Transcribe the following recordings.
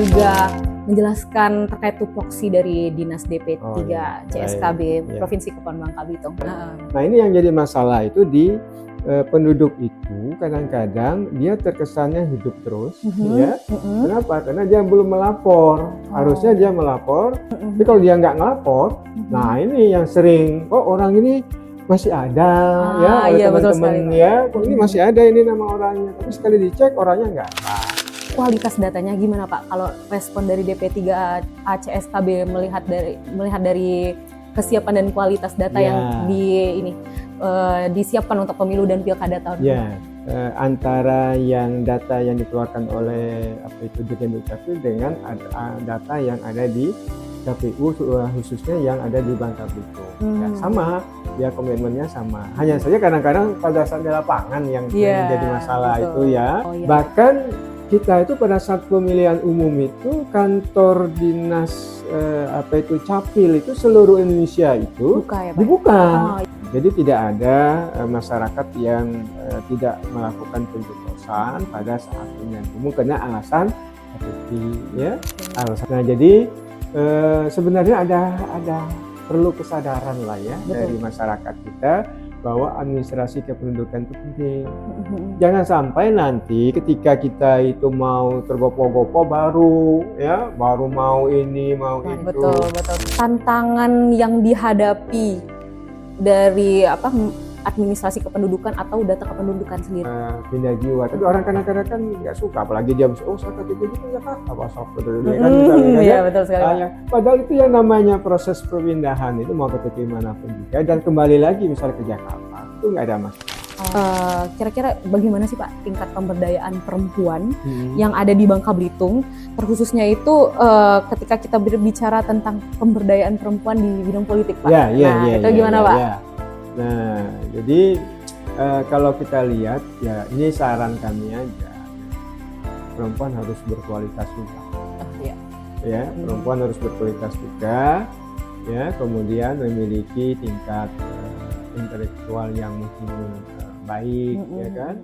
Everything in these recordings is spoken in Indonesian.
juga menjelaskan terkait tupoksi dari Dinas DP3 CSKB Provinsi Kepulauan Bangka Belitung. Nah, ini yang jadi masalah itu di penduduk itu kadang-kadang dia terkesannya hidup terus, ya. Kenapa? Karena dia belum melapor. Harusnya dia melapor. Tapi kalau dia nggak ngelapor, nah ini yang sering, oh orang ini masih ada, ya, oleh teman-teman ya. Oh, ini masih ada ini nama orangnya. Tapi sekali dicek orangnya nggak ada. Kualitas datanya gimana Pak? Kalau respon dari DP3 CSKB melihat dari kesiapan dan kualitas data yang disiapkan untuk pemilu dan pilkada tahun ini? Antara yang data yang dikeluarkan oleh Dirjen Dukcapil dengan data yang ada di KPU, khususnya yang ada di Bangka Belitung. Ya, sama, ya komitmennya sama. Hanya saja kadang-kadang pada saat di lapangan yang menjadi masalah itu ya. Bahkan kita itu pada saat pemilihan umum itu kantor dinas Capil itu seluruh Indonesia itu dibuka. Jadi tidak ada masyarakat yang tidak melakukan pencoblosan pada saat pemilihan umum karena alasan alasan. Nah, jadi sebenarnya ada perlu kesadaran lah ya dari masyarakat kita bahwa administrasi kependudukan itu penting. Jangan sampai nanti ketika kita itu mau tergopoh-gopoh baru mau ini mau itu. Betul. Tantangan yang dihadapi dari administrasi kependudukan atau data kependudukan sendiri. Pindah jiwa. Tapi orang kadang-kadang kan nggak suka, apalagi dia saya KTP itu Jakarta, betul sekali. Padahal itu yang namanya proses perpindahan itu mau KTP manapun juga dan kembali lagi misalnya ke Jakarta itu nggak ada masalah. Kira-kira bagaimana sih Pak tingkat pemberdayaan perempuan yang ada di Bangka Belitung, terkhususnya itu ketika kita berbicara tentang pemberdayaan perempuan di bidang politik Pak? Itu gimana Pak? Nah, jadi kalau kita lihat ya ini saran kami aja, perempuan harus berkualitas juga. Perempuan harus berkualitas juga, ya, kemudian memiliki tingkat intelektual yang mungkin baik, ya kan.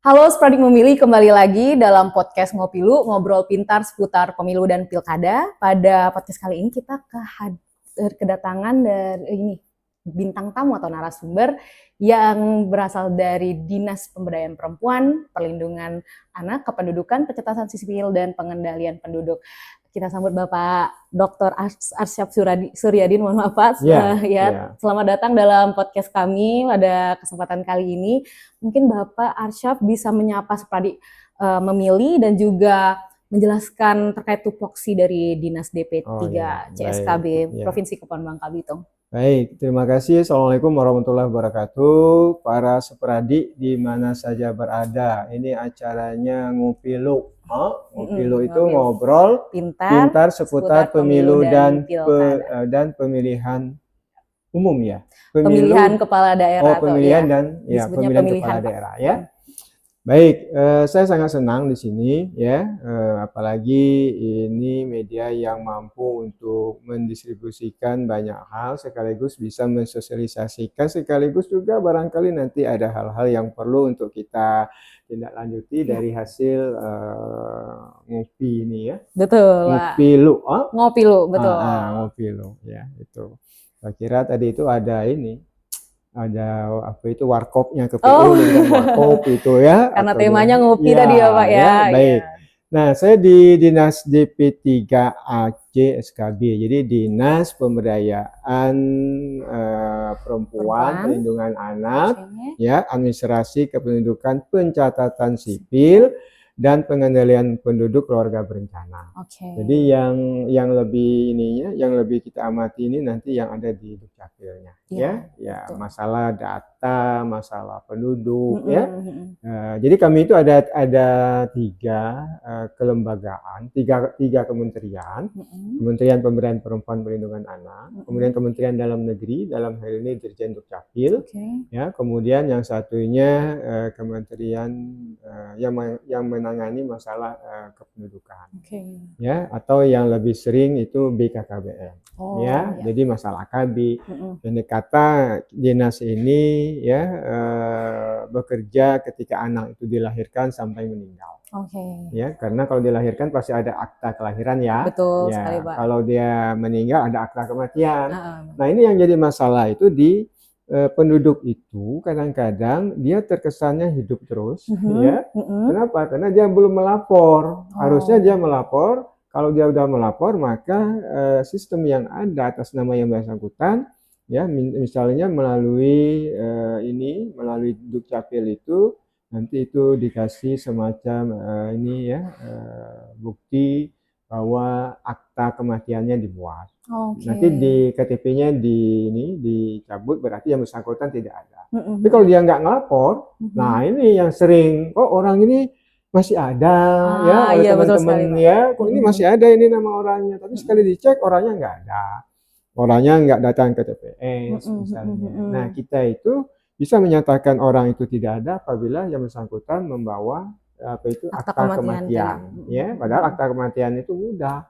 Halo Spradik Memilih, kembali lagi dalam podcast Ngopilu, ngobrol pintar seputar pemilu dan pilkada. Pada podcast kali ini kita kedatangan dari bintang tamu atau narasumber yang berasal dari Dinas Pemberdayaan Perempuan, Perlindungan Anak, Kependudukan, Pencatatan Sipil, dan Pengendalian Penduduk. Kita sambut Bapak Dr. Arsyaf Suryadin, mohon maaf Pak. Selamat datang dalam podcast kami pada kesempatan kali ini. Mungkin Bapak Arsyaf bisa menyapa Spradik Memilih dan juga menjelaskan terkait tupoksi dari Dinas DP3 CSKB Provinsi Kepulauan Bangka Belitung. Baik, terima kasih. Assalamualaikum warahmatullahi wabarakatuh. Para Spradik di mana saja berada. Ini acaranya Ngopilu. Ngopilu itu ngobrol pintar seputar pemilu dan pemilihan umum ya. Pemilihan kepala daerah. Pemilihan kepala daerah ya. Baik, saya sangat senang di sini ya, apalagi ini media yang mampu untuk mendistribusikan banyak hal sekaligus bisa mensosialisasikan sekaligus juga barangkali nanti ada hal-hal yang perlu untuk kita tindak lanjuti dari hasil ngopi ini ya. Betul. Ngopilu. Ngopilu, betul. Ngopilu ya itu. Saya kira tadi itu ada ini. Ada warkopnya KPU dengan warkop itu ya. Karena temanya ngopi tadi ya Pak ya. Baik. Nah, saya di Dinas DP3AC SKB, jadi Dinas Pemberdayaan Perempuan, Perlindungan Anak, ya, Administrasi Kependudukan, Pencatatan Sipil, dan pengendalian penduduk keluarga berencana. Jadi yang lebih ininya, yang lebih kita amati ini nanti yang ada di Dukcapilnya, ya masalah data, masalah penduduk, ya. Jadi kami itu ada tiga kelembagaan, tiga kementerian, Kementerian Pemberdayaan Perempuan Perlindungan Anak, kemudian Kementerian Dalam Negeri, dalam hal ini Dirjen Dukcapil, ya, kemudian yang satunya kementerian yang menangani masalah kependudukan, ya, atau yang lebih sering itu BKKBN, jadi masalah KB. Pendek kata dinas ini ya bekerja ketika anak itu dilahirkan sampai meninggal. Ya, karena kalau dilahirkan pasti ada akta kelahiran ya. Betul ya, sekali, Pak. Kalau dia meninggal ada akta kematian. Nah, ini yang jadi masalah itu di penduduk itu kadang-kadang dia terkesannya hidup terus, ya. Kenapa? Karena dia belum melapor. Harusnya dia melapor. Kalau dia udah melapor, maka sistem yang ada atas nama yang bersangkutan, ya, misalnya melalui melalui Dukcapil itu, nanti itu dikasih semacam bukti bahwa akta kematiannya dibuat. Nanti di KTP-nya dicabut, berarti yang bersangkutan tidak ada. Tapi kalau dia nggak ngelapor, nah ini yang sering, orang ini masih ada, ya, oleh teman-teman, ya, kok ini masih ada ini nama orangnya, tapi sekali dicek orangnya nggak ada, orangnya nggak datang ke TPS misalnya. Nah, kita itu bisa menyatakan orang itu tidak ada apabila yang bersangkutan membawa akta kematian, ya, padahal akta kematian itu mudah,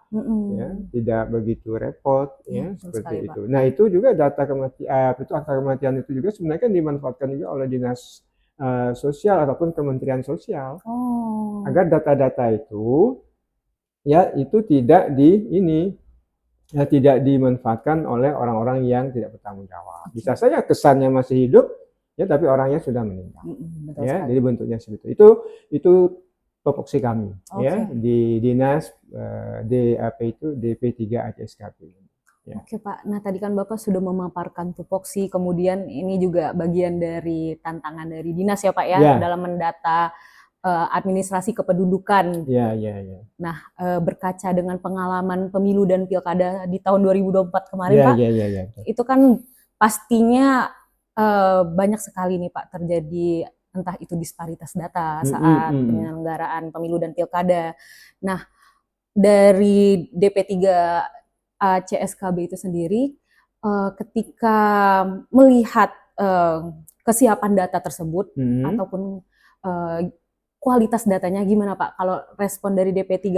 ya, tidak begitu repot, ya, seperti itu. Nah, itu juga data kematian, itu akta kematian itu juga sebenarnya kan dimanfaatkan juga oleh dinas sosial ataupun Kementerian Sosial, agar data-data itu, ya, itu tidak tidak dimanfaatkan oleh orang-orang yang tidak bertanggung jawab. Bisa saja kesannya masih hidup, ya, tapi orangnya sudah meninggal, ya, jadi bentuknya seperti itu. Itu topoksi kami, ya, di dinas DP3 ACSKP. Ya. Oke, Pak. Nah, tadi kan Bapak sudah memaparkan tupoksi, kemudian ini juga bagian dari tantangan dari dinas ya, Pak, ya, dalam mendata administrasi kependudukan. Nah, berkaca dengan pengalaman pemilu dan pilkada di tahun 2024 kemarin, Pak, itu kan pastinya banyak sekali nih, Pak, terjadi entah itu disparitas data saat penyelenggaraan pemilu dan pilkada. Nah, dari DP3 ACSKB itu sendiri, ketika melihat kesiapan data tersebut ataupun kualitas datanya, gimana, Pak? Kalau respon dari DP3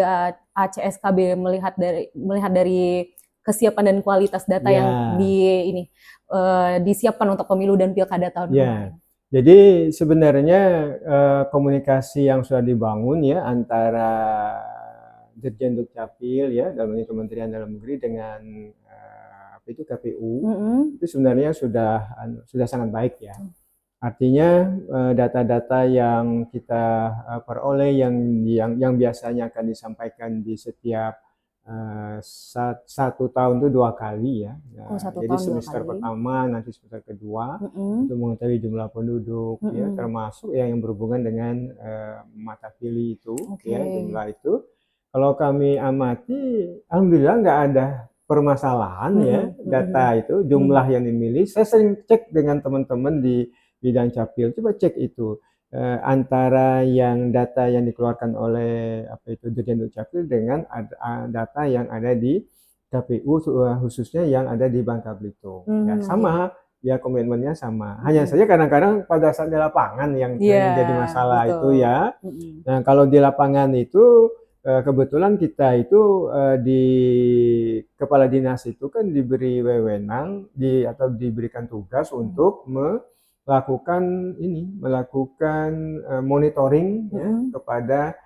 ACSKB melihat dari kesiapan dan kualitas data yang disiapkan untuk pemilu dan pilkada tahun kemarin. Jadi sebenarnya komunikasi yang sudah dibangun, ya, antara Dirjen Dukcapil, ya, dalam ini Kementerian Dalam Negeri dengan KPU, itu sebenarnya sudah sangat baik, ya. Artinya data-data yang kita peroleh yang biasanya akan disampaikan di setiap 1 tahun itu 2 kali, ya. Jadi semester pertama, nanti semester kedua, untuk mengetahui jumlah penduduk, ya, termasuk yang berhubungan dengan mata pilih itu, ya, jumlah itu. Kalau kami amati, alhamdulillah nggak ada permasalahan, ya, data itu, jumlah yang dimilih. Saya sering cek dengan teman-teman di bidang capil, coba cek itu. Antara yang data yang dikeluarkan oleh Dirjen Dukcapil dengan data yang ada di KPU, khususnya yang ada di Bangka Belitung. Ya, sama, ya, komitmennya sama. Hanya saja kadang-kadang pada saat di lapangan yang menjadi masalah, itu, ya. Nah, kalau di lapangan itu kebetulan kita itu di kepala dinas itu kan diberi wewenang atau diberikan tugas untuk melakukan monitoring, ya, kepada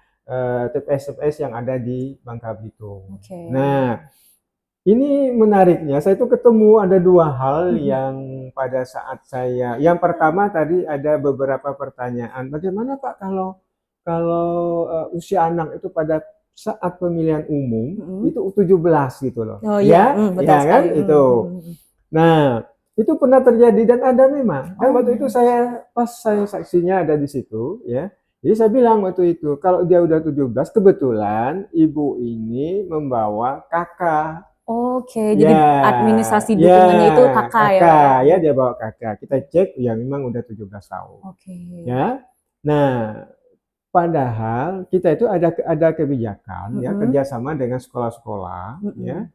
TPS-TPS yang ada di Bangka Belitung. Nah, ini menariknya, saya itu ketemu ada 2 hal yang pada saat yang pertama tadi ada beberapa pertanyaan, bagaimana, Pak, kalau usia anak itu pada saat pemilihan umum itu 17 gitu loh, betul kan, itu. Nah, itu pernah terjadi dan ada memang. Kan waktu itu pas saya saksinya ada di situ, ya. Jadi saya bilang waktu itu, kalau dia udah 17, kebetulan ibu ini membawa kakak. Oke, jadi Ya, administrasi ya, dukungannya itu kakak ya, Pak kakak, ya? ya dia bawa kakak. Kita cek, ya memang udah 17 tahun. Oke. Ya, nah padahal kita itu ada kebijakan ya kerjasama dengan sekolah-sekolah ya.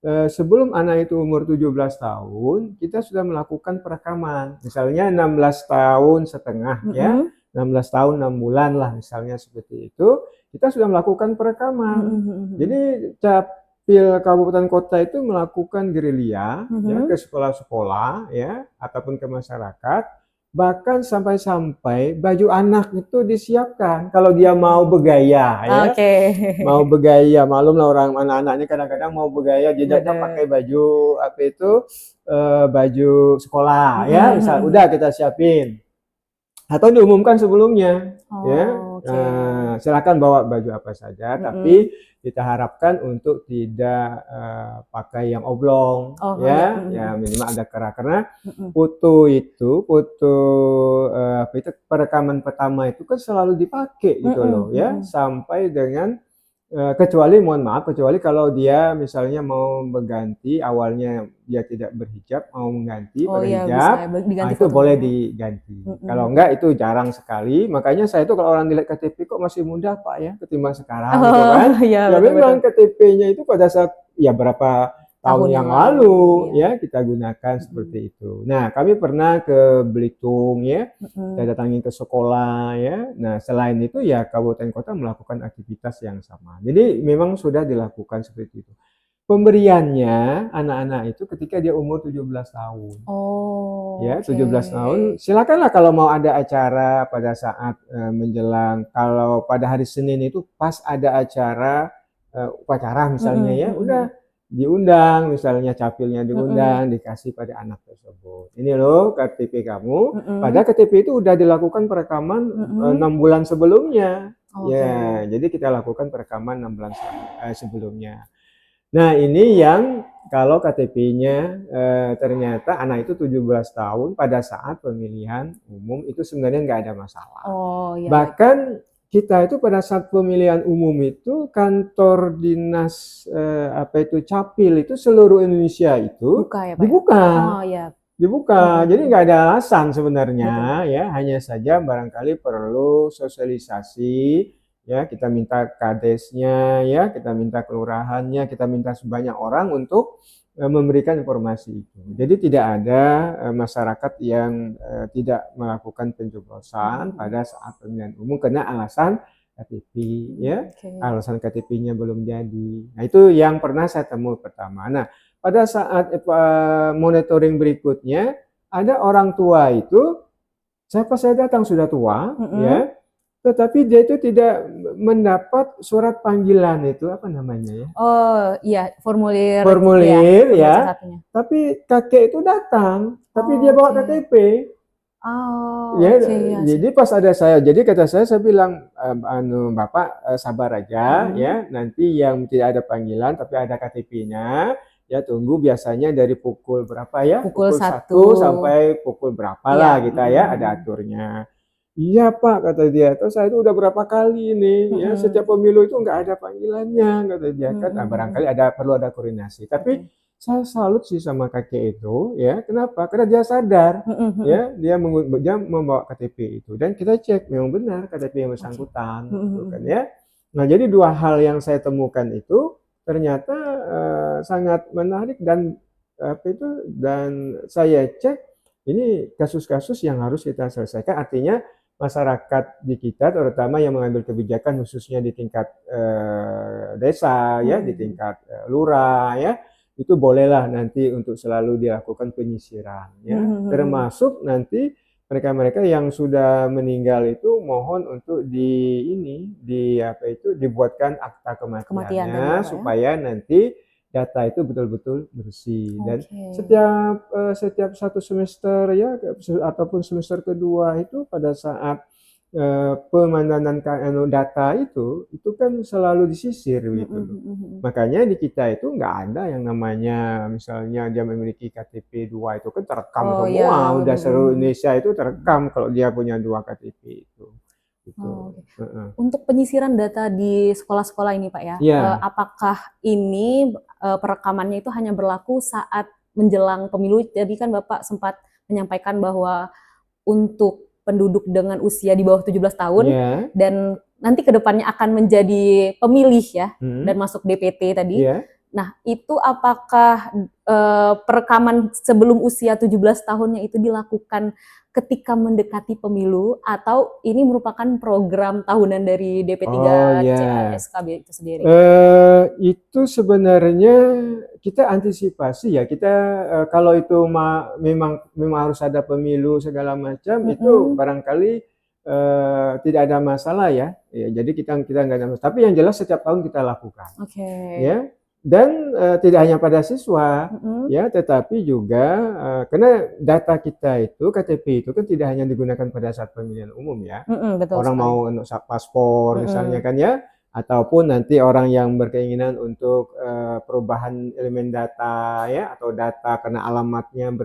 Sebelum anak itu umur 17 tahun, kita sudah melakukan perekaman. Misalnya 16 tahun setengah ya, 16 tahun 6 bulan lah misalnya seperti itu, kita sudah melakukan perekaman. Jadi Capil Kabupaten Kota itu melakukan gerilya ya ke sekolah-sekolah ya ataupun ke masyarakat. Bahkan sampai-sampai baju anak itu disiapkan kalau dia mau bergaya ya. Mau bergaya, malum lah orang anak-anaknya kadang-kadang mau bergaya, jadi kan pakai baju apa itu baju sekolah ya, misal udah kita siapin atau diumumkan sebelumnya ya. Silakan bawa baju apa saja, tapi kita harapkan untuk tidak pakai yang oblong ya, ya minimal ada kerah karena foto apa itu perekaman pertama itu kan selalu dipakai gitu loh ya, sampai dengan kecuali mohon maaf, kecuali kalau dia misalnya mau berganti, awalnya dia tidak berhijab, mau mengganti berhijab, itu boleh diganti. Kalau enggak itu jarang sekali. Makanya saya itu kalau orang dilihat KTP kok masih muda Pak ya, ketimbang sekarang gitu kan. Ya memang KTP-nya itu pada saat ya berapa tahun yang lalu ya kita gunakan seperti itu. Nah, kami pernah ke Belitung ya, kita datangi ke sekolah ya. Nah, selain itu ya kabupaten kota melakukan aktivitas yang sama. Jadi memang sudah dilakukan seperti itu. Pemberiannya anak-anak itu ketika dia umur 17 tahun. Ya, 17 tahun. Silakanlah kalau mau ada acara pada saat menjelang, kalau pada hari Senin itu pas ada acara upacara misalnya ya, udah diundang, misalnya capilnya diundang, dikasih pada anak tersebut. Ini loh KTP kamu. Padahal KTP itu udah dilakukan perekaman 6 bulan sebelumnya. Ya, jadi kita lakukan perekaman 6 bulan sebelumnya. Nah, ini yang kalau KTP-nya ternyata anak itu 17 tahun pada saat pemilihan umum itu sebenarnya nggak ada masalah. Bahkan kita itu pada saat pemilihan umum itu kantor dinas apa itu Capil itu seluruh Indonesia itu dibuka. Dibuka. Jadi nggak ada alasan sebenarnya ya, hanya saja barangkali perlu sosialisasi ya, kita minta kadesnya ya, kita minta kelurahannya, kita minta sebanyak orang untuk memberikan informasi itu. Jadi tidak ada masyarakat yang tidak melakukan pencoblosan pada saat pemilihan umum karena alasan KTP ya, alasan KTP-nya belum jadi. Nah, itu yang pernah saya temui pertama. Nah, pada saat monitoring berikutnya ada orang tua itu, siapa saya datang sudah tua ya, tetapi dia itu tidak mendapat surat panggilan itu apa namanya ya? Oh iya, formulir ya. Tapi kakek itu datang, tapi dia bawa KTP. Ya, jadi pas ada saya, jadi kata saya bilang, Bapak sabar aja ya, nanti yang tidak ada panggilan tapi ada KTP-nya, ya tunggu biasanya dari pukul berapa ya? Pukul 1 sampai pukul berapa lah kita ya, ada aturnya. Iya Pak, kata dia, terus saya itu udah berapa kali ini ya, setiap pemilu itu nggak ada panggilannya, kata dia kan. Nah, barangkali perlu ada koordinasi. Tapi saya salut sih sama kakek itu ya, kenapa? Karena dia sadar ya, dia membawa KTP itu dan kita cek memang benar KTP yang bersangkutan gitu kan ya. Nah, jadi dua hal yang saya temukan itu ternyata sangat menarik dan dan saya cek ini kasus-kasus yang harus kita selesaikan, artinya masyarakat di kita terutama yang mengambil kebijakan khususnya di tingkat desa ya, di tingkat lurah ya, itu bolehlah nanti untuk selalu dilakukan penyisiran ya, termasuk nanti mereka-mereka yang sudah meninggal itu mohon untuk dibuatkan akta kematiannya supaya nanti data itu betul-betul bersih. Dan setiap satu semester ya ataupun semester kedua itu pada saat pemandanan data itu kan selalu disisir gitu. Makanya di kita itu nggak ada yang namanya misalnya dia memiliki KTP 2 itu kan terekam semua, udah seluruh Indonesia itu terekam kalau dia punya 2 KTP itu. gitu. Oh, oke. Untuk penyisiran data di sekolah-sekolah ini Pak ya, Iya. apakah ini perekamannya itu hanya berlaku saat menjelang pemilu? Jadi kan Bapak sempat menyampaikan bahwa untuk penduduk dengan usia di bawah 17 tahun Iya. dan nanti ke depannya akan menjadi pemilih ya dan masuk DPT tadi. Iya. Nah, itu apakah perekaman sebelum usia 17 tahunnya itu dilakukan ketika mendekati pemilu atau ini merupakan program tahunan dari Oh DP3 ya. CASKB itu sendiri? Itu sebenarnya kita antisipasi ya. Kita kalau itu memang harus ada pemilu segala macam, itu barangkali tidak ada masalah ya. Ya, jadi kita nggak ada masalah. Tapi yang jelas setiap tahun kita lakukan. Ya. Dan tidak hanya pada siswa, ya, tetapi juga karena data kita itu KTP itu kan tidak hanya digunakan pada saat pemilihan umum ya. Betul Orang sekali. mau untuk paspor misalnya kan ya, ataupun nanti orang yang berkeinginan untuk perubahan elemen data ya, atau data karena alamatnya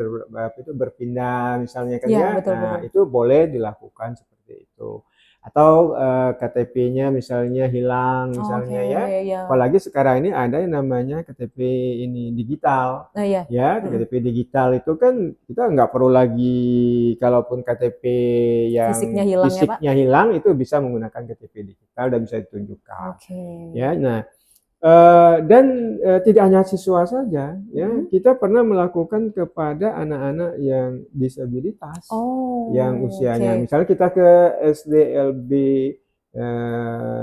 berpindah misalnya kan ya. Betul, Nah, betul. itu boleh dilakukan seperti itu. Atau KTP-nya misalnya hilang misalnya ya. Apalagi sekarang ini ada yang namanya KTP ini digital. Ya, KTP digital itu kan kita nggak perlu lagi, kalaupun KTP yang Fisiknya hilang ya, Pak? fisiknya hilang itu bisa menggunakan KTP digital dan bisa ditunjukkan. Ya, nah dan tidak hanya siswa saja ya, kita pernah melakukan kepada anak-anak yang disabilitas, yang usianya misalnya kita ke SDLB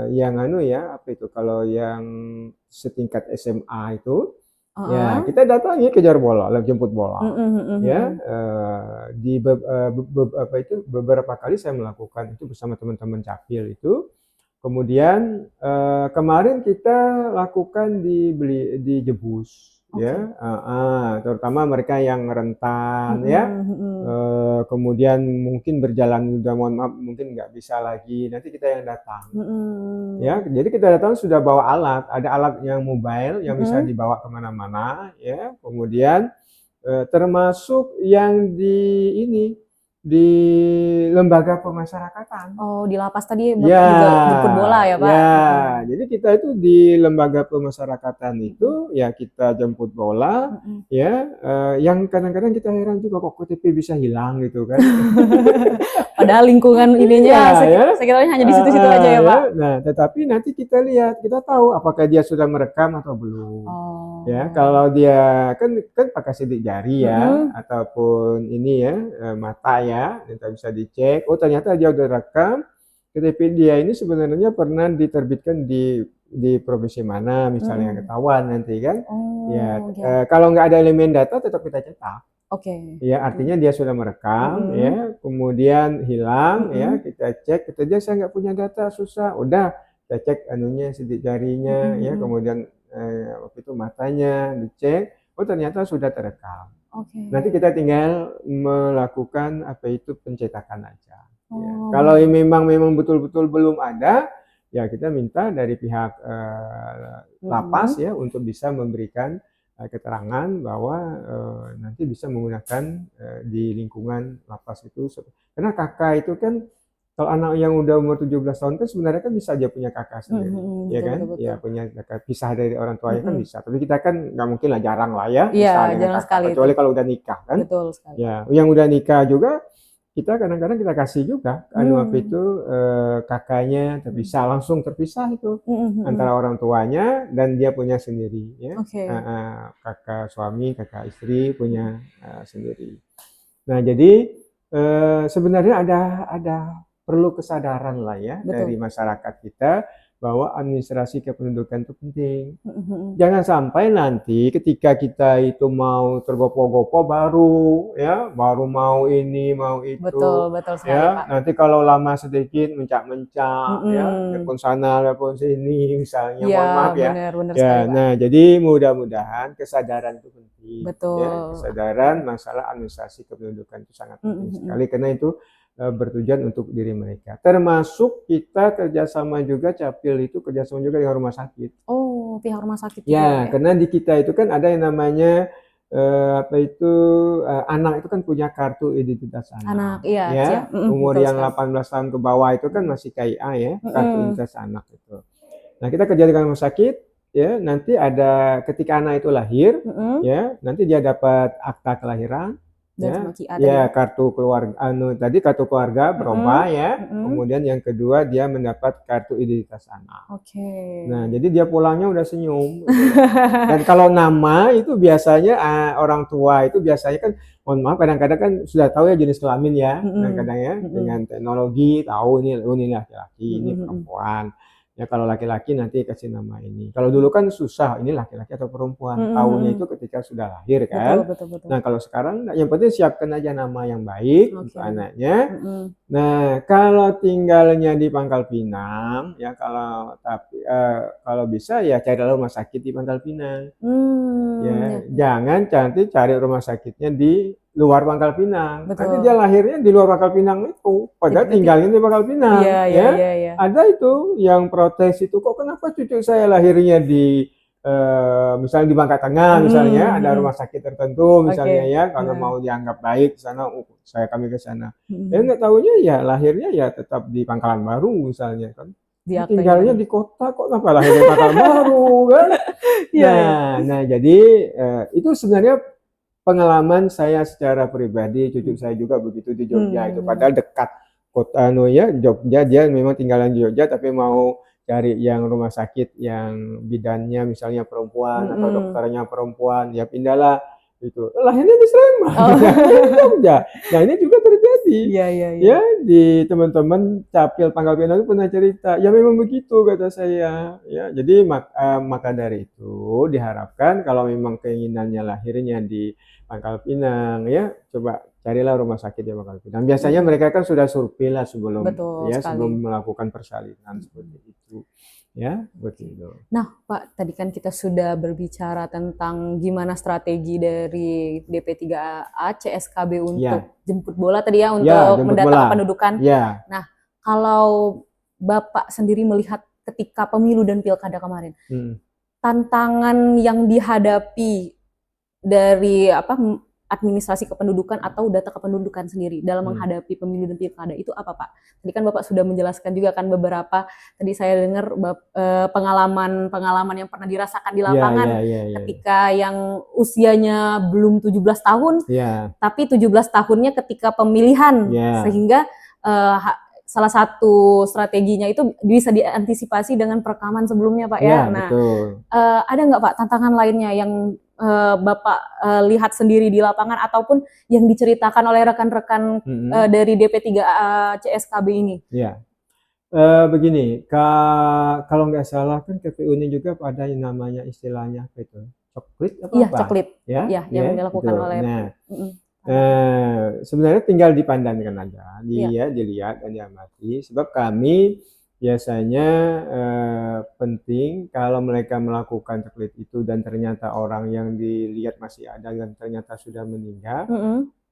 yang apa itu kalau yang setingkat SMA itu ya kita datangi, kejar bola, jemput bola. Ya, di beberapa kali saya melakukan itu bersama teman-teman Capil itu. Kemudian kemarin kita lakukan di Jebus, ya, terutama mereka yang rentan, ya. Kemudian mungkin berjalan udah mohon maaf mungkin nggak bisa lagi, nanti kita yang datang. Ya, jadi kita datang sudah bawa alat, ada alat yang mobile yang bisa dibawa kemana-mana, ya. Kemudian termasuk yang di lembaga pemasyarakatan. Oh, di lapas tadi Bapak juga jemput bola ya, Pak? Ya, jadi kita itu di lembaga pemasyarakatan itu ya kita jemput bola, ya, yang kadang-kadang kita heran juga kok KTP bisa hilang gitu kan. Padahal lingkungan ininya sekitarnya hanya di situ-situ aja ya, Pak? Nah, tetapi nanti kita lihat, kita tahu apakah dia sudah merekam atau belum. Ya, kalau dia kan pakai sidik jari ya, ataupun ini ya, mata ya, kita bisa dicek. Oh, ternyata dia udah rekam. KTP dia ini sebenarnya pernah diterbitkan di provinsi mana, misalnya ketahuan nanti kan. Ya, kalau nggak ada elemen data tetap kita cetak. Ya, artinya dia sudah merekam, ya, kemudian hilang, ya, kita cek, kita saya nggak punya data, susah. Udah, kita cek anunya, sidik jarinya, ya, kemudian waktu itu matanya dicek, oh ternyata sudah terekam. Nanti kita tinggal melakukan pencetakan aja. Ya. Kalau memang betul-betul belum ada, ya kita minta dari pihak lapas ya untuk bisa memberikan keterangan bahwa nanti bisa menggunakan di lingkungan lapas itu. Karena kakak itu kan kalau anak yang udah umur 17 tahun kan sebenarnya kan bisa aja punya kakak sendiri, ya kan? Betul. Ya punya kakak, pisah dari orang tuanya kan bisa. Tapi kita kan nggak mungkin lah, jarang lah ya pisah dengan kakak, kecuali kalau udah nikah kan. Betul sekali. Ya, yang udah nikah juga kita kadang-kadang kita kasih juga kakaknya terpisah itu antara orang tuanya dan dia punya sendiri, ya. Kakak suami, kakak istri punya sendiri. Nah, jadi sebenarnya ada perlu kesadaran lah ya dari masyarakat kita bahwa administrasi kependudukan itu penting. Jangan sampai nanti ketika kita itu mau tergopoh-gopoh baru mau ini mau itu. Betul sekali, ya, Pak. Nanti kalau lama sedikit mencak-mencak, ya, telepon sana, telepon sini, misalnya, mohon maaf ya. Benar Ya, sekali, Pak. nah jadi mudah-mudahan kesadaran itu penting. Betul. Ya, kesadaran masalah administrasi kependudukan itu sangat penting sekali karena itu bertujuan untuk diri mereka. Termasuk kita kerjasama juga, Capil itu kerjasama juga dengan rumah sakit. Oh, pihak rumah sakit juga ya? Karena di kita itu kan ada yang namanya apa itu anak itu kan punya kartu identitas Anak, anak, iya, ya. Cia. Umur Betul yang sekali. 18 tahun ke bawah itu kan masih KIA ya, kartu Mm-mm. identitas anak itu. Nah, kita kerja dengan rumah sakit, ya. Nanti ada ketika anak itu lahir, Mm-mm. ya, nanti dia dapat akta kelahiran, Dan ya, sama KIA tadi ya ya. kartu keluarga, tadi kartu keluarga berubah ya. Mm-mm. Kemudian yang kedua dia mendapat kartu identitas anak. Oke. Nah, jadi dia pulangnya udah senyum. Gitu. Dan kalau nama itu biasanya orang tua itu biasanya kan, mohon maaf kadang-kadang kan sudah tahu ya jenis kelamin ya, kadang-kadang ya dengan teknologi tahu ini laki-laki, ini perempuan. Ya kalau laki-laki nanti kasih nama ini. Kalau dulu kan susah, ini laki-laki atau perempuan. Tahunya itu ketika sudah lahir kan. Betul. Nah kalau sekarang yang penting siapkan aja nama yang baik untuk anaknya. Mm-mm. Nah kalau tinggalnya di Pangkal Pinang, ya kalau bisa ya cari rumah sakit di Pangkal Pinang. Ya, jangan cantik cari rumah sakitnya di luar Pangkal Pinang. Betul. Nanti dia lahirnya di luar Pangkal Pinang itu, padahal tinggalnya di Pangkal Pinang. Iya. Ada itu yang protes itu, kok kenapa cucu saya lahirnya di misalnya di Bangka Tengah, misalnya ada rumah sakit tertentu, misalnya ya, kalau mau dianggap baik ke sana, kami ke sana. Ya nggak tahunya ya lahirnya ya tetap di Pangkalan Baru misalnya kan. Tinggalnya di kota kok kenapa lahirnya di Pangkalan Baru kan? Nah jadi itu sebenarnya pengalaman saya secara pribadi, cucu saya juga begitu di Jogja itu, padahal dekat kota Jogja, dia memang tinggalan di Jogja tapi mau cari yang rumah sakit yang bidannya misalnya perempuan atau dokternya perempuan, ya pindahlah itu. Lahirnya di Sleman, di Jogja. Nah ini juga terjadi. Ya di teman-teman Capil Pangkal Pinang itu pernah cerita, ya memang begitu kata saya. Ya jadi maka dari itu diharapkan kalau memang keinginannya lahirnya di Pangkal Pinang, ya coba carilah rumah sakit di Pangkal Pinang. Biasanya mereka kan sudah survei lah sebelum melakukan persalinan seperti itu. Ya, begitu. Nah, Pak, tadi kan kita sudah berbicara tentang gimana strategi dari DP3A CSKB untuk jemput bola tadi ya, untuk mendata kependudukan. Nah, kalau Bapak sendiri melihat ketika pemilu dan pilkada kemarin, tantangan yang dihadapi dari administrasi kependudukan atau data kependudukan sendiri dalam menghadapi pemilu dan pilkada itu apa, Pak? Tadi kan Bapak sudah menjelaskan juga kan beberapa, tadi saya dengar pengalaman yang pernah dirasakan di lapangan ketika yang usianya belum 17 tahun, tapi 17 tahunnya ketika pemilihan, sehingga salah satu strateginya itu bisa diantisipasi dengan perekaman sebelumnya, Pak ya. Nah, ada nggak Pak tantangan lainnya yang Bapak lihat sendiri di lapangan ataupun yang diceritakan oleh rekan-rekan dari DP3A CSKB ini? Ya, begini, kalau nggak salah kan KPU ini juga ada yang namanya istilahnya apa itu? Coklit apa? Iya, coklit. Ya, yang dilakukan oleh. Sebenarnya tinggal dipandangkan aja, dilihat dan diamati. Sebab kami biasanya penting kalau mereka melakukan coklit itu dan ternyata orang yang dilihat masih ada dan ternyata sudah meninggal,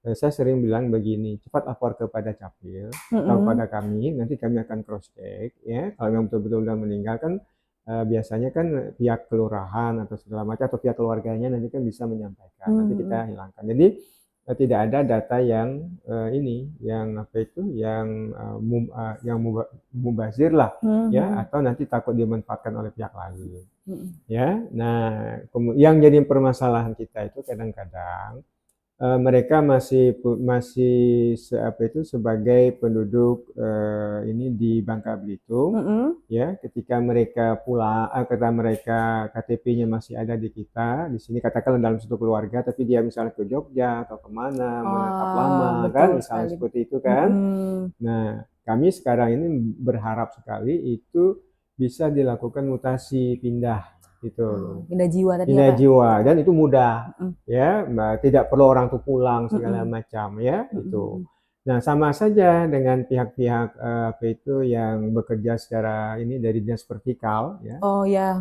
saya sering bilang begini, cepat lapor kepada Capil atau kepada kami, nanti kami akan cross check ya. Kalau yang betul-betul sudah meninggal kan biasanya kan pihak kelurahan atau segala macam atau pihak keluarganya nanti kan bisa menyampaikan, nanti kita hilangkan. Jadi tidak ada data yang yang mubazir lah, ya, atau nanti takut dimanfaatkan oleh pihak lain, ya. Nah, yang jadi permasalahan kita itu kadang-kadang mereka masih sebagai penduduk ini di Bangka Belitung, ya. Ketika mereka pulang, kata mereka KTP-nya masih ada di kita, di sini katakanlah dalam satu keluarga, tapi dia misalnya ke Jogja atau kemana, menetap lama, kan, misalnya seperti itu kan. Nah, kami sekarang ini berharap sekali itu bisa dilakukan mutasi pindah. Gitu. Pindah jiwa tadi pindah jiwa dan itu mudah, ya, tidak perlu orang tuh pulang segala macam, ya, itu. Nah, sama saja dengan pihak-pihak yang bekerja secara ini dari dinas vertikal, ya.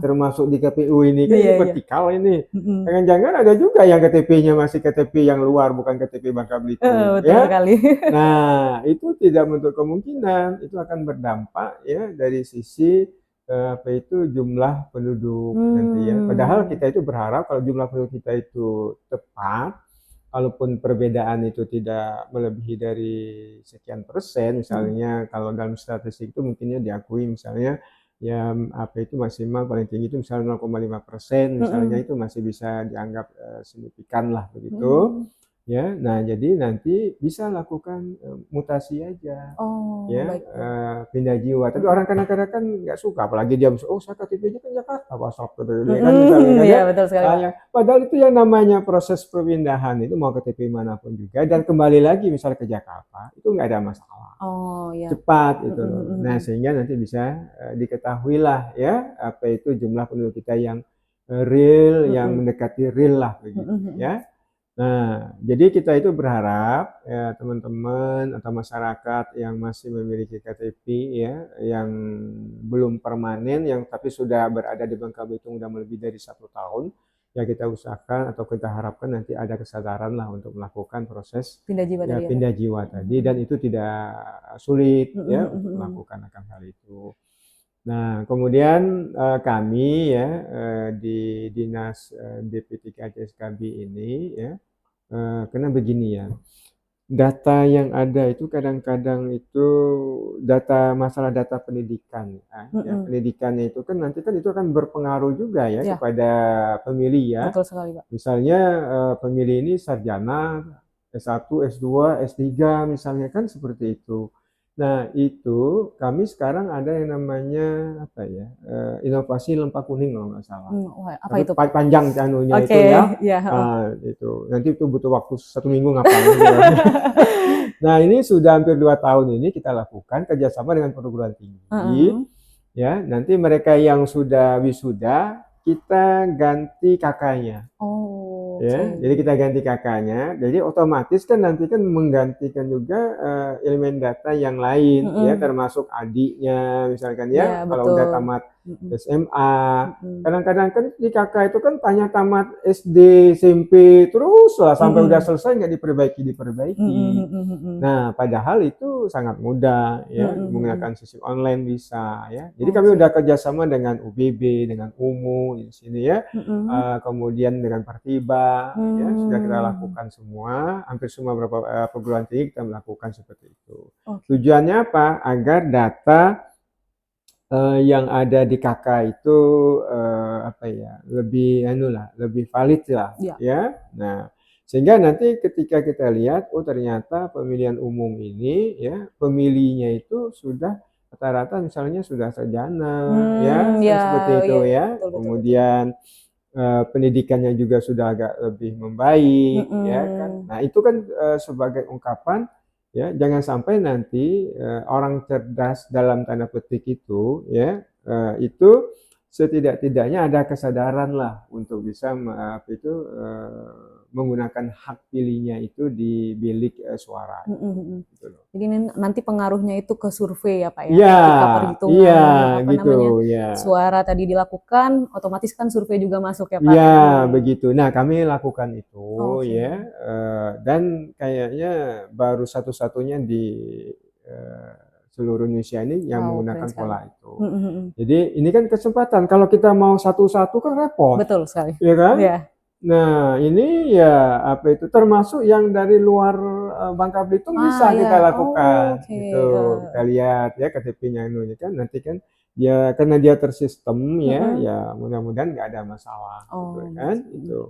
Termasuk di KPU ini kan vertikal ini. Jangan-jangan ada juga yang KTP-nya masih KTP yang luar, bukan KTP Bangka Belitung, betul sekali. Nah, itu tidak menutup kemungkinan itu akan berdampak ya dari sisi apa itu jumlah penduduk nanti ya. Padahal kita itu berharap kalau jumlah penduduk kita itu tepat, kalaupun perbedaan itu tidak melebihi dari sekian persen, misalnya kalau dalam statistik itu mungkinnya diakui misalnya ya apa itu maksimal paling tinggi itu misalnya 0,5%, misalnya itu masih bisa dianggap signifikan lah begitu. Ya, nah jadi nanti bisa lakukan mutasi aja, ya pindah jiwa. Tapi orang kadang-kadang kan nggak suka, apalagi dia oh saya KTP-nya kan Jakarta, WhatsApp kan misalnya ya, betul sekali. Padahal itu yang namanya proses perpindahan itu mau KTP manapun juga dan kembali lagi misalnya ke Jakarta itu nggak ada masalah, cepat itu loh. Nah sehingga nanti bisa diketahui lah ya apa itu jumlah penduduk kita yang real, yang mendekati real lah begitu ya. Nah, jadi kita itu berharap ya teman-teman atau masyarakat yang masih memiliki KTP ya, yang belum permanen, yang tapi sudah berada di Bangka Belitung sudah lebih dari 1 tahun, ya kita usahakan atau kita harapkan nanti ada kesadaran lah untuk melakukan proses pindah jiwa tadi dan itu tidak sulit ya untuk melakukan akan hal itu. Nah, kemudian kami ya di Dinas DP3 CSKB ini ya, karena begini ya, data yang ada itu kadang-kadang itu masalah data pendidikan. Ya, pendidikannya itu kan nanti kan itu akan berpengaruh juga ya kepada pemilih ya. Betul sekali, Pak. Misalnya pemilih ini sarjana, S1, S2, S3 misalnya kan seperti itu. Nah itu kami sekarang ada yang namanya apa ya inovasi lempak kuning kalau nggak salah. Apa itu? Panjang canunya itu ya. Itu nanti itu butuh waktu 1 minggu ngapain. Nah ini sudah hampir 2 tahun ini kita lakukan kerjasama dengan perguruan tinggi. Ya nanti mereka yang sudah wisuda kita ganti kakaknya. Ya, jadi kita ganti kakaknya, jadi otomatis kan nanti kan menggantikan juga elemen data yang lain ya termasuk adiknya misalkan ya kalau udah tamat SMA, kadang-kadang kan di kakak itu kan tanya tamat SD, SMP terus lah sampai udah selesai nggak diperbaiki. Nah padahal itu sangat mudah ya menggunakan sistem online bisa ya. Jadi kami udah kerjasama dengan UBB, dengan UMU di sini ya, kemudian dengan Pertiba. Ya sudah kita lakukan semua, hampir semua beberapa perguruan tinggi kita melakukan seperti itu. Tujuannya apa? Agar data yang ada di KK itu apa ya lebih valid lah ya. Nah sehingga nanti ketika kita lihat ternyata pemilihan umum ini ya pemilihnya itu sudah rata-rata misalnya sudah sarjana seperti itu ya. Kemudian pendidikannya juga sudah agak lebih membaik ya kan. Nah itu kan sebagai ungkapan ya jangan sampai nanti orang cerdas dalam tanda petik itu ya itu setidak-tidaknya ada kesadaran lah untuk bisa menggunakan hak pilihnya itu di bilik suara. Gitu loh. Jadi nanti pengaruhnya itu ke survei ya Pak ya? Iya, ketika perhitungan gitu, suara tadi dilakukan, otomatis kan survei juga masuk ya Pak? Iya, begitu. Nah kami lakukan itu ya, dan kayaknya baru satu-satunya di seluruh Indonesia ini yang menggunakan pola itu. Jadi ini kan kesempatan, kalau kita mau satu-satu kan repot. Betul sekali. Iya kan? Yeah. Nah ini ya apa itu termasuk yang dari luar Bangka Belitung bisa kita lakukan. Gitu. Kita lihat ya KTP-nya ini kan nanti kan dia karena dia tersistem ya mudah-mudahan nggak ada masalah gitu kan itu.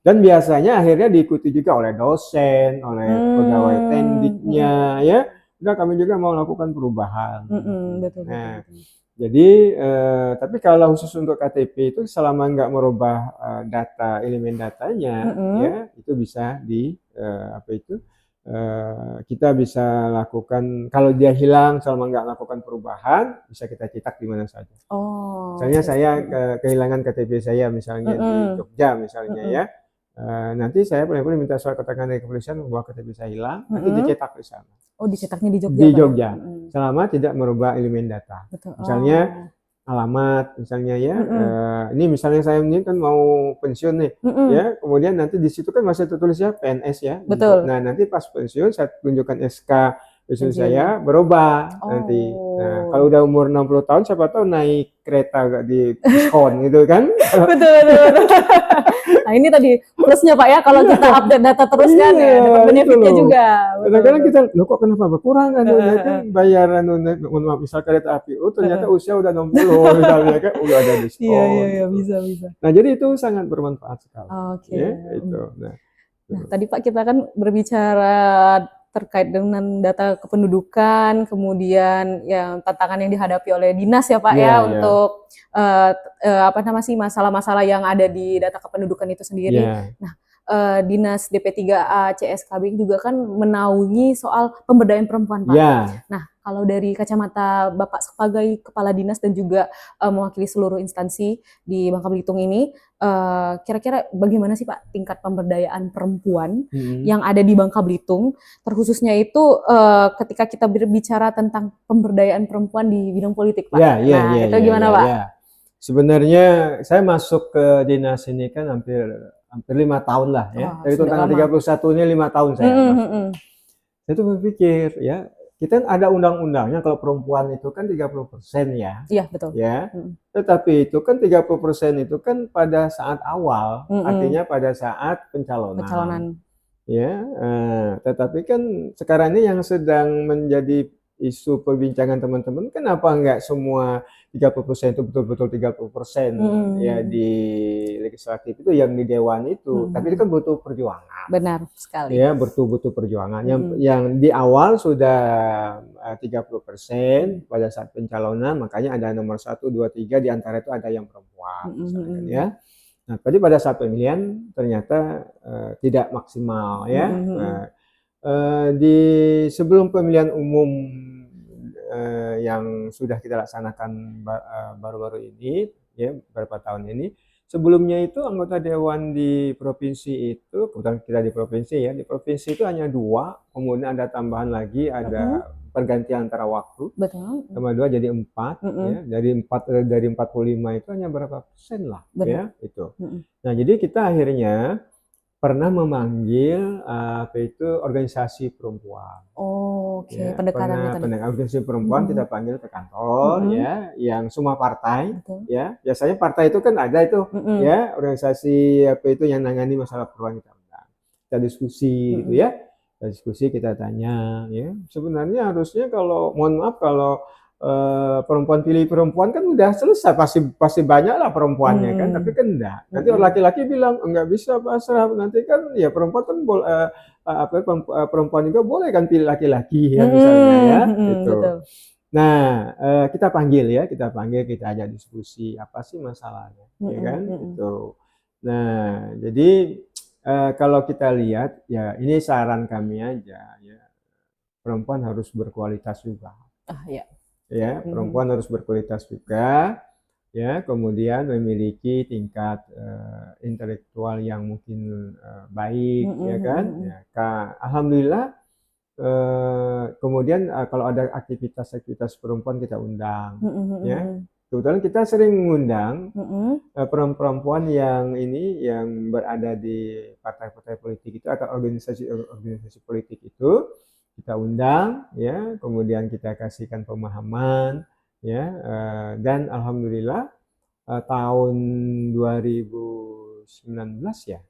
Dan biasanya akhirnya diikuti juga oleh dosen, oleh pegawai tendiknya ya. Udah kami juga mau lakukan perubahan. Betul. Jadi tapi kalau khusus untuk KTP itu selama nggak merubah elemen datanya ya itu bisa kita bisa lakukan kalau dia hilang selama nggak lakukan perubahan bisa kita cetak di mana saja. Misalnya saya kehilangan KTP saya misalnya di Jogja misalnya ya. Nanti saya boleh minta surat keterangan dari kepolisian bahwa KTP saya hilang, nanti dicetak di sana. Dicetaknya di Jogja? Di Jogja, selama tidak merubah elemen data. Betul. Misalnya alamat, misalnya ya, ini misalnya saya ini kan mau pensiun nih, ya, kemudian nanti di situ kan masih tertulis ya PNS ya. Betul. Nah nanti pas pensiun saya tunjukkan SK pensiun saya berubah nanti. Nah, kalau udah umur 60 tahun siapa tahu naik kereta gak di diskon gitu kan. Betul. Nah ini tadi plusnya Pak ya, kalau kita update data terus kan ya dapat benefitnya juga. Kadang-kadang kita, loh kok kenapa berkurang anunya kan bayar misal kereta api, ternyata usia udah 60 misalnya kan, udah ada diskon. Iya, bisa. Nah jadi itu sangat bermanfaat sekali. Oke. Ya, itu. Nah, tadi Pak kita kan berbicara terkait dengan data kependudukan, kemudian yang tantangan yang dihadapi oleh dinas ya Pak ya untuk masalah-masalah yang ada di data kependudukan itu sendiri. Nah, dinas DP3A CSKB juga kan menaungi soal pemberdayaan perempuan Pak. Nah, kalau dari kacamata Bapak sebagai kepala dinas dan juga mewakili seluruh instansi di Bangka Belitung ini, kira-kira bagaimana sih Pak tingkat pemberdayaan perempuan yang ada di Bangka Belitung, terkhususnya itu ketika kita berbicara tentang pemberdayaan perempuan di bidang politik Pak. Itu gimana Pak? Sebenarnya saya masuk ke dinas ini kan hampir 5 tahun lah ya. Dari tanggal 31-nya 5 tahun saya masuk. Saya tuh berpikir ya, kita ada undang-undangnya kalau perempuan itu kan 30% ya. Iya, betul. Ya. Tetapi itu kan 30% itu kan pada saat awal, artinya pada saat pencalonan. Ya, tetapi kan sekarang ini yang sedang menjadi isu perbincangan teman-teman, kenapa enggak semua 30% itu betul-betul 30% ya di legislatif itu, yang di dewan itu. Tapi itu kan butuh perjuangan. Benar sekali. Ya, butuh perjuangan. Yang di awal sudah 30% pada saat pencalonan, makanya ada nomor 1, 2, 3 di antara itu ada yang perempuan misalkan ya. Nah, tadi pada saat pemilihan ternyata tidak maksimal ya. Di sebelum pemilihan umum yang sudah kita laksanakan baru-baru ini ya, beberapa tahun ini, sebelumnya itu anggota dewan di provinsi itu, kebetulan kita di provinsi ya, di provinsi itu hanya 2, kemudian ada tambahan lagi, ada pergantian antara waktu. Betul. Tambah 2 jadi 4 ya. Dari 45 itu hanya berapa persen lah ya itu. Nah, jadi kita akhirnya pernah memanggil organisasi perempuan. Oke, pendekatannya tadi. Organisasi perempuan kita panggil ke kantor ya, yang semua partai ya. Biasanya partai itu kan ada itu ya, organisasi yang nangani masalah perempuan kita undang. Kita diskusi gitu ya. Kita diskusi, kita tanya ya. Sebenarnya harusnya kalau mohon maaf kalau perempuan pilih perempuan kan udah selesai, pasti banyak lah perempuannya kan, tapi kan enggak. Nanti laki-laki bilang enggak bisa Pak Asraf, nanti kan ya perempuan kan perempuan juga boleh kan pilih laki-laki ya misalnya ya itu. Nah, kita panggil, kita ajak diskusi, apa sih masalahnya ya kan itu. Nah, jadi kalau kita lihat ya, ini saran kami aja ya, perempuan harus berkualitas juga. Ya, perempuan harus berkualitas juga ya, kemudian memiliki tingkat intelektual yang mungkin baik ya kan ya. Alhamdulillah kemudian kalau ada aktivitas perempuan kita undang ya. Kebetulan kita sering mengundang perempuan yang berada di partai-partai politik itu atau organisasi politik itu, kita undang ya, kemudian kita kasihkan pemahaman ya, dan alhamdulillah tahun 2019 ya,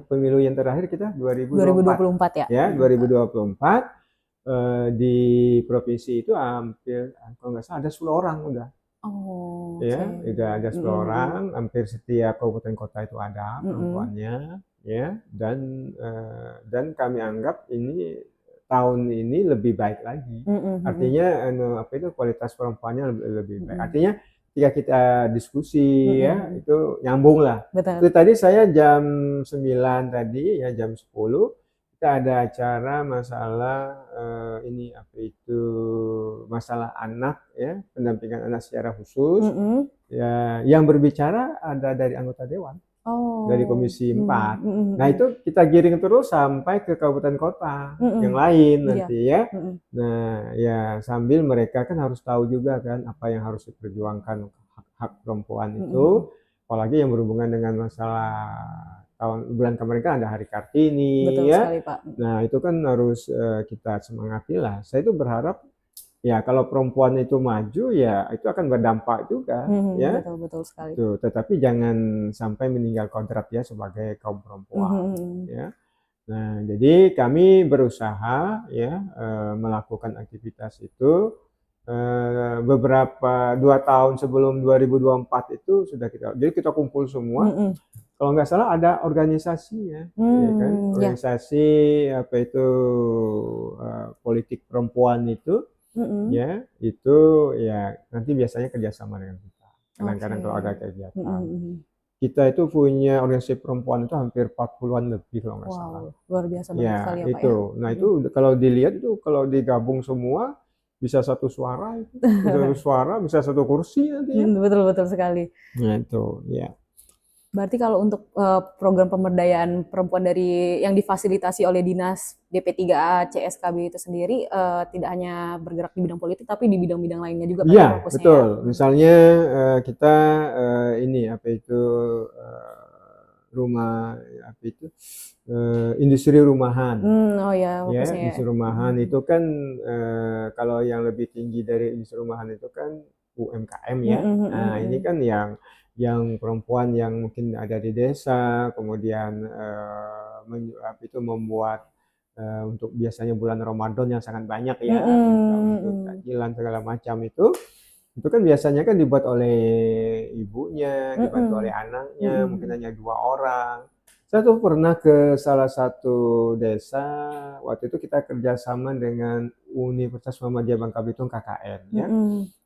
pemilu yang terakhir kita 2024 ya 2024 di provinsi itu hampir kalau nggak salah ada 10 orang udah. Udah ada 10 orang, hampir setiap kabupaten kota itu ada perempuannya ya, dan kami anggap ini tahun ini lebih baik lagi. Artinya kualitas perempuannya lebih baik. Artinya ketika kita diskusi ya, itu nyambung lah. Itu tadi saya jam 9 tadi ya, jam 10 kita ada acara masalah masalah anak ya, pendampingan anak secara khusus. Ya, yang berbicara ada dari anggota dewan. Dari Komisi 4. Nah, itu kita giring terus sampai ke kabupaten kota yang lain nanti ya. Nah, ya sambil mereka kan harus tahu juga kan apa yang harus diperjuangkan hak perempuan itu, apalagi yang berhubungan dengan masalah bulan kemarin kan ada Hari Kartini. Betul Ya. sekali, Pak. Nah itu kan harus kita semangati lah. Saya itu berharap ya kalau perempuan itu maju ya itu akan berdampak juga, ya. Betul sekali. Tuh, tetapi jangan sampai meninggal kodrat ya sebagai kaum perempuan, ya. Nah, jadi kami berusaha ya melakukan aktivitas itu beberapa 2 tahun sebelum 2024 itu sudah jadi kita kumpul semua. Kalau nggak salah ada organisasinya, ya kan? Organisasi apa itu politik perempuan itu, ya itu ya nanti biasanya kerjasama dengan kita. Kadang-kadang kalau ada kegiatan. Kita itu punya organisasi perempuan itu hampir 40-an lebih kalau nggak salah. Luar biasa banget sekali ya, Pak. Itu. Nah itu kalau dilihat itu kalau digabung semua bisa satu suara itu, satu suara bisa satu kursi nanti ya. Betul sekali. Nah itu ya. Berarti kalau untuk program pemberdayaan perempuan dari yang difasilitasi oleh Dinas DP3A CSKB itu sendiri tidak hanya bergerak di bidang politik tapi di bidang-bidang lainnya juga. Iya, betul. Ya. Misalnya kita ini apa itu rumah apa itu industri rumahan. Oh ya, industri rumahan itu kan kalau yang lebih tinggi dari industri rumahan itu kan UMKM ya. Nah, ini kan yang perempuan yang mungkin ada di desa, kemudian itu membuat untuk biasanya bulan Ramadan yang sangat banyak ya, untuk takjilan segala macam itu kan biasanya kan dibuat oleh ibunya, dibantu oleh anaknya, mungkin hanya 2 orang. Saya tuh pernah ke salah satu desa, waktu itu kita kerjasama dengan Universitas Muhammadiyah Bangka Belitung KKN ya.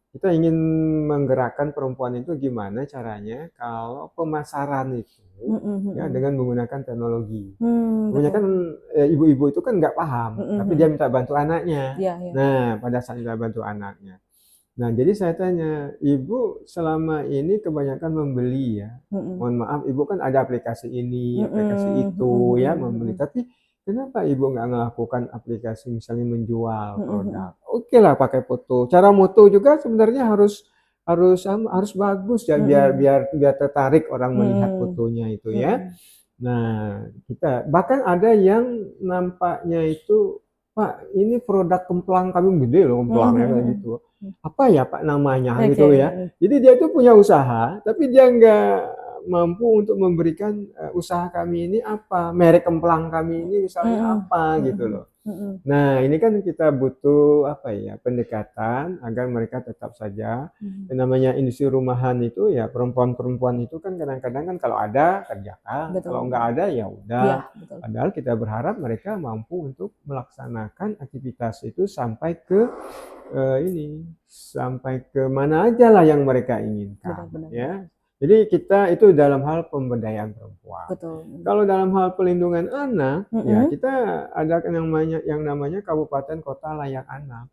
Kita ingin menggerakkan perempuan itu gimana caranya kalau pemasaran itu ya dengan menggunakan teknologi. Kebanyakan ibu-ibu itu kan nggak paham, tapi dia minta bantu anaknya. Nah, pada saat dia bantu anaknya. Nah, jadi saya tanya, Ibu selama ini kebanyakan membeli ya. Mohon maaf, Ibu kan ada aplikasi ini, aplikasi itu ya membeli. Tapi kenapa Ibu nggak melakukan aplikasi misalnya menjual produk? Oke lah pakai foto. Cara foto juga sebenarnya harus bagus ya biar tertarik orang melihat fotonya itu ya. Nah, kita bahkan ada yang nampaknya itu, Pak, ini produk kemplang kami gede loh kemplangnya kayak gitu. Apa ya Pak namanya gitu ya. Jadi dia itu punya usaha, tapi dia nggak mampu untuk memberikan usaha kami ini apa, merek kemplang kami ini misalnya apa gitu loh. Nah ini kan kita butuh apa ya pendekatan agar mereka tetap saja. Yang namanya industri rumahan itu ya perempuan-perempuan itu kan kadang-kadang kan kalau ada kerjakan, kalau nggak ada ya udah. Padahal kita berharap mereka mampu untuk melaksanakan aktivitas itu sampai ke sampai ke mana aja lah yang mereka inginkan. Ya. Jadi kita itu dalam hal pemberdayaan perempuan. Kalau dalam hal pelindungan anak, ya kita ada yang namanya Kabupaten Kota Layak Anak.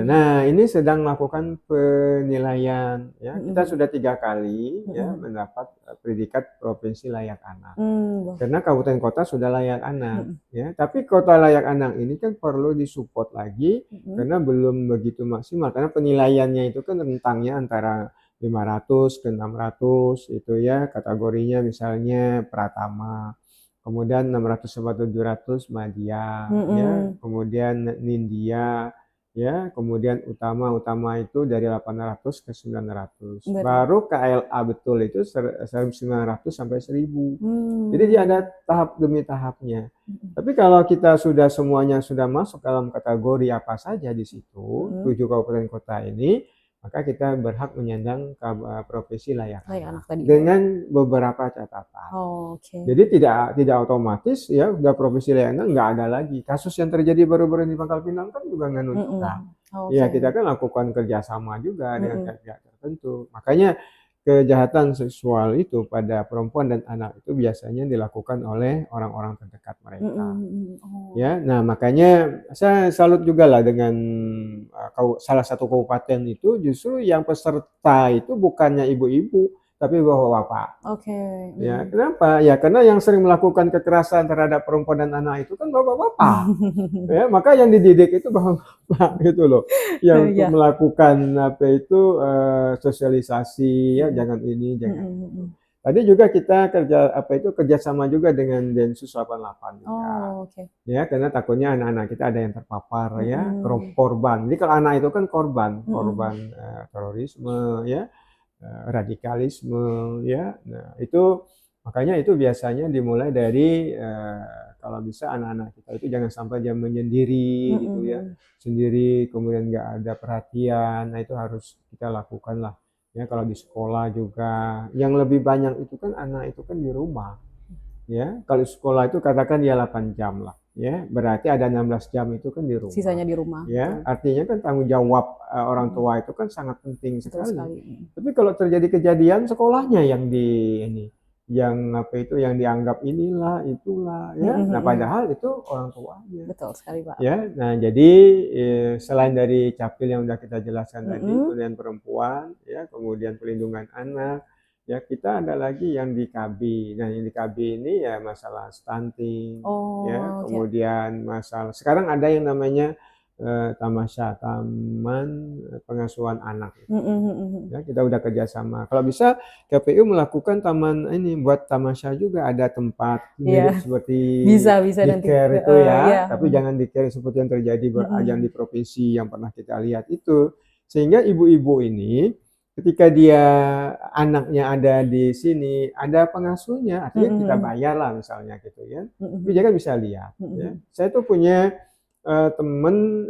Nah, ini sedang melakukan penilaian. Ya, kita sudah 3 kali ya mendapat predikat Provinsi Layak Anak. Karena kabupaten kota sudah layak anak. Ya, tapi Kota Layak Anak ini kan perlu disupport lagi karena belum begitu maksimal. Karena penilaiannya itu kan rentangnya antara 500 ke 600 itu ya kategorinya misalnya Pratama, kemudian 600 sampai 700 Madya, ya, kemudian Nindya, ya, kemudian utama itu dari 800 ke 900, baru KLA betul itu 900 sampai 1000. Jadi dia ada tahap demi tahapnya. Tapi kalau kita semuanya sudah masuk dalam kategori apa saja di situ 7 kabupaten kota ini, maka kita berhak menyandang Provinsi Layak Anak dengan beberapa catatan. Jadi tidak otomatis ya udah Provinsi Layak Anak nggak ada lagi. Kasus yang terjadi baru-baru di Pangkal Pinang kan juga nggak menunjukkan. Ya kita kan lakukan kerjasama juga dengan pihak tertentu. Makanya kejahatan seksual itu pada perempuan dan anak itu biasanya dilakukan oleh orang-orang terdekat mereka. Ya, nah makanya saya salut juga lah dengan salah satu kabupaten itu justru yang peserta itu bukannya ibu-ibu tapi bapak-bapak. Ya, kenapa? Ya karena yang sering melakukan kekerasan terhadap perempuan dan anak itu kan bapak-bapak. Ya, maka yang dididik itu bapak-bapak gitu loh. Yang untuk melakukan apa itu sosialisasi ya jangan ini jangan itu. Tadi juga kita kerjasama juga dengan Densus 88 juga. Oh, oke. Ya, karena takutnya anak-anak kita ada yang terpapar ya, korban. Jadi kalau anak itu kan korban terorisme ya, radikalisme ya. Nah, itu makanya itu biasanya dimulai dari kalau bisa anak-anak kita itu jangan sampai dia menyendiri gitu ya, sendiri kemudian nggak ada perhatian. Nah, itu harus kita lakukan lah. Ya, kalau di sekolah juga, yang lebih banyak itu kan anak itu kan di rumah. Ya, kalau sekolah itu katakan dia 8 jam lah. Ya, berarti ada 16 jam itu kan di rumah. Sisanya di rumah. Ya, artinya kan tanggung jawab orang tua itu kan sangat penting sekali. Tapi kalau terjadi kejadian sekolahnya yang yang dianggap inilah itulah ya. Nah, padahal itu orang tuanya. Betul sekali, Pak. Ya, nah jadi selain dari capil yang sudah kita jelaskan tadi, kemudian perempuan, ya, kemudian pelindungan anak, ya kita ada lagi yang di KB. Nah, yang di KB ini ya masalah stunting, ya, kemudian masalah sekarang ada yang namanya Tamasya, Taman Pengasuhan Anak. Ya, kita udah kerjasama. Kalau bisa KPU melakukan taman ini buat tamasya juga, ada tempat mirip seperti bisa di nanti care itu ya, tapi jangan di care seperti yang terjadi yang di provinsi yang pernah kita lihat itu. Sehingga ibu-ibu ini ketika dia anaknya ada di sini, ada pengasuhnya, artinya kita bayar lah misalnya gitu ya. Tapi dia kan bisa lihat. Ya. Saya tuh punya temen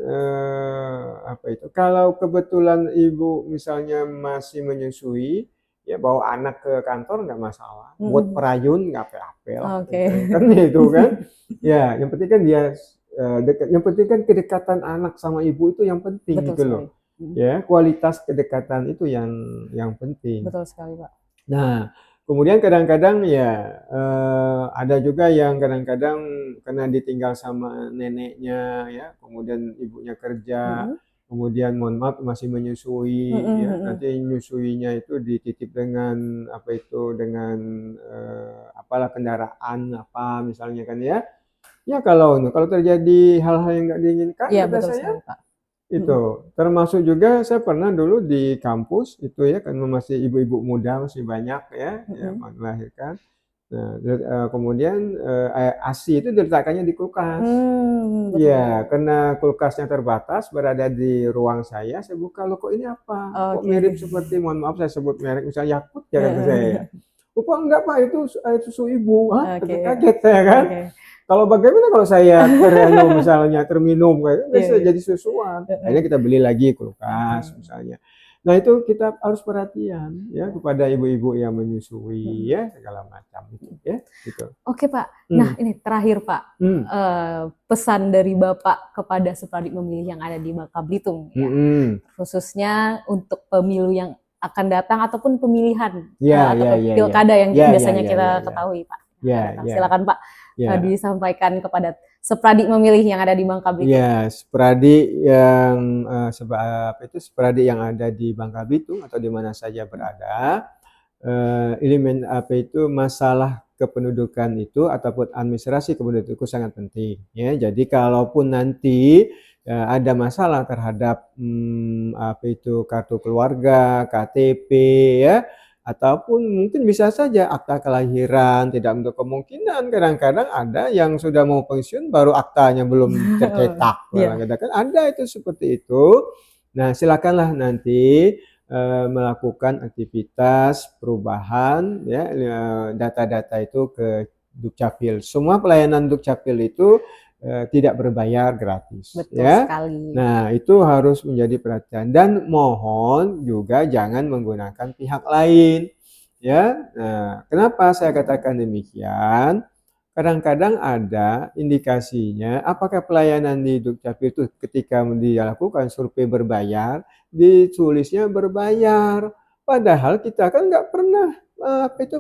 kalau kebetulan ibu misalnya masih menyusui ya bawa anak ke kantor nggak masalah, buat perayun nggak apa-apa lah, kan itu kan. Ya, yang penting kan dia yang penting kan kedekatan anak sama ibu itu yang penting. Betul gitu sekali. Loh ya, kualitas kedekatan itu yang penting. Betul sekali, Pak. Nah, kemudian kadang-kadang ya ada juga yang kadang-kadang karena ditinggal sama neneknya ya, kemudian ibunya kerja, kemudian mohon maaf masih menyusui ya, nanti nyusuinya itu dititip dengan dengan apalah kendaraan apa misalnya kan ya. Ya kalau terjadi hal-hal yang nggak diinginkan, ya, betul sekali, Pak. Itu termasuk juga saya pernah dulu di kampus itu ya, kan masih ibu-ibu muda masih banyak ya, yang melahirkan. Nah, kemudian ASI itu diletakkannya di kulkas. Ya, karena kulkasnya terbatas berada di ruang saya buka, loh kok ini apa? Kok mirip seperti, mohon maaf saya sebut merek, misalnya Yakult ya kata saya. Lupa enggak Pak, itu air susu ibu. Kaget ya kan? Kalau bagaimana kalau saya misalnya terminum bisa jadi susuan. Akhirnya kita beli lagi kulkas misalnya. Nah, itu kita harus perhatian ya kepada ibu-ibu yang menyusui ya, segala macam itu ya gitu. Oke, Pak. Nah, ini terakhir, Pak. Pesan dari Bapak kepada Supradik Memilih yang ada di Bangka Belitung ya. Khususnya untuk pemilu yang akan datang ataupun pemilihan atau pilkada yang biasanya kita ketahui, Pak. Silakan, Pak. Disampaikan kepada Supradik Memilih yang ada di Bangka Belitung. Ya, Supradik yang Supradik yang ada di Bangka Belitung atau di mana saja berada, elemen masalah kependudukan itu ataupun administrasi kependudukan itu sangat penting ya. Jadi kalaupun nanti ada masalah terhadap kartu keluarga, KTP ya, ataupun mungkin bisa saja akta kelahiran, tidak untuk kemungkinan kadang-kadang ada yang sudah mau pensiun baru aktanya belum tercetak. Kadang-kadang ada itu seperti itu. Nah, silakanlah nanti melakukan aktivitas perubahan ya, data-data itu ke Dukcapil. Semua pelayanan Dukcapil itu tidak berbayar, gratis. Betul sekali. Nah, itu harus menjadi perhatian dan mohon juga jangan menggunakan pihak lain. Ya, nah, kenapa saya katakan demikian? Kadang-kadang ada indikasinya apakah pelayanan di Dukcapil itu ketika dilakukan survei berbayar, ditulisnya berbayar. Padahal kita kan nggak pernah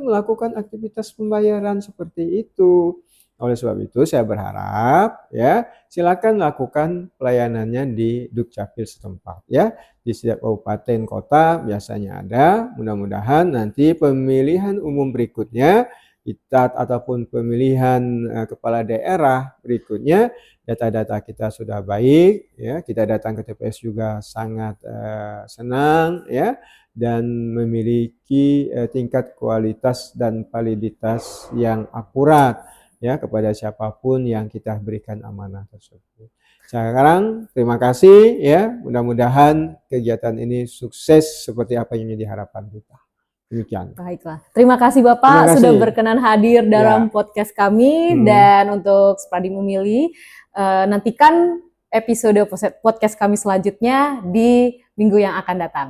melakukan aktivitas pembayaran seperti itu. Oleh sebab itu saya berharap ya silakan lakukan pelayanannya di Dukcapil setempat ya. Di setiap kabupaten kota biasanya ada. Mudah-mudahan nanti pemilihan umum berikutnya ITAT ataupun pemilihan kepala daerah berikutnya, data-data kita sudah baik, ya, kita datang ke TPS juga sangat senang, ya, dan memiliki tingkat kualitas dan validitas yang akurat, ya, kepada siapapun yang kita berikan amanah tersebut. Sekarang terima kasih, ya, mudah-mudahan kegiatan ini sukses seperti apa yang diharapkan kita. Demikian. Baiklah, terima kasih Bapak sudah berkenan hadir dalam podcast kami. Dan untuk Spradi Memilih, nantikan episode podcast kami selanjutnya di minggu yang akan datang.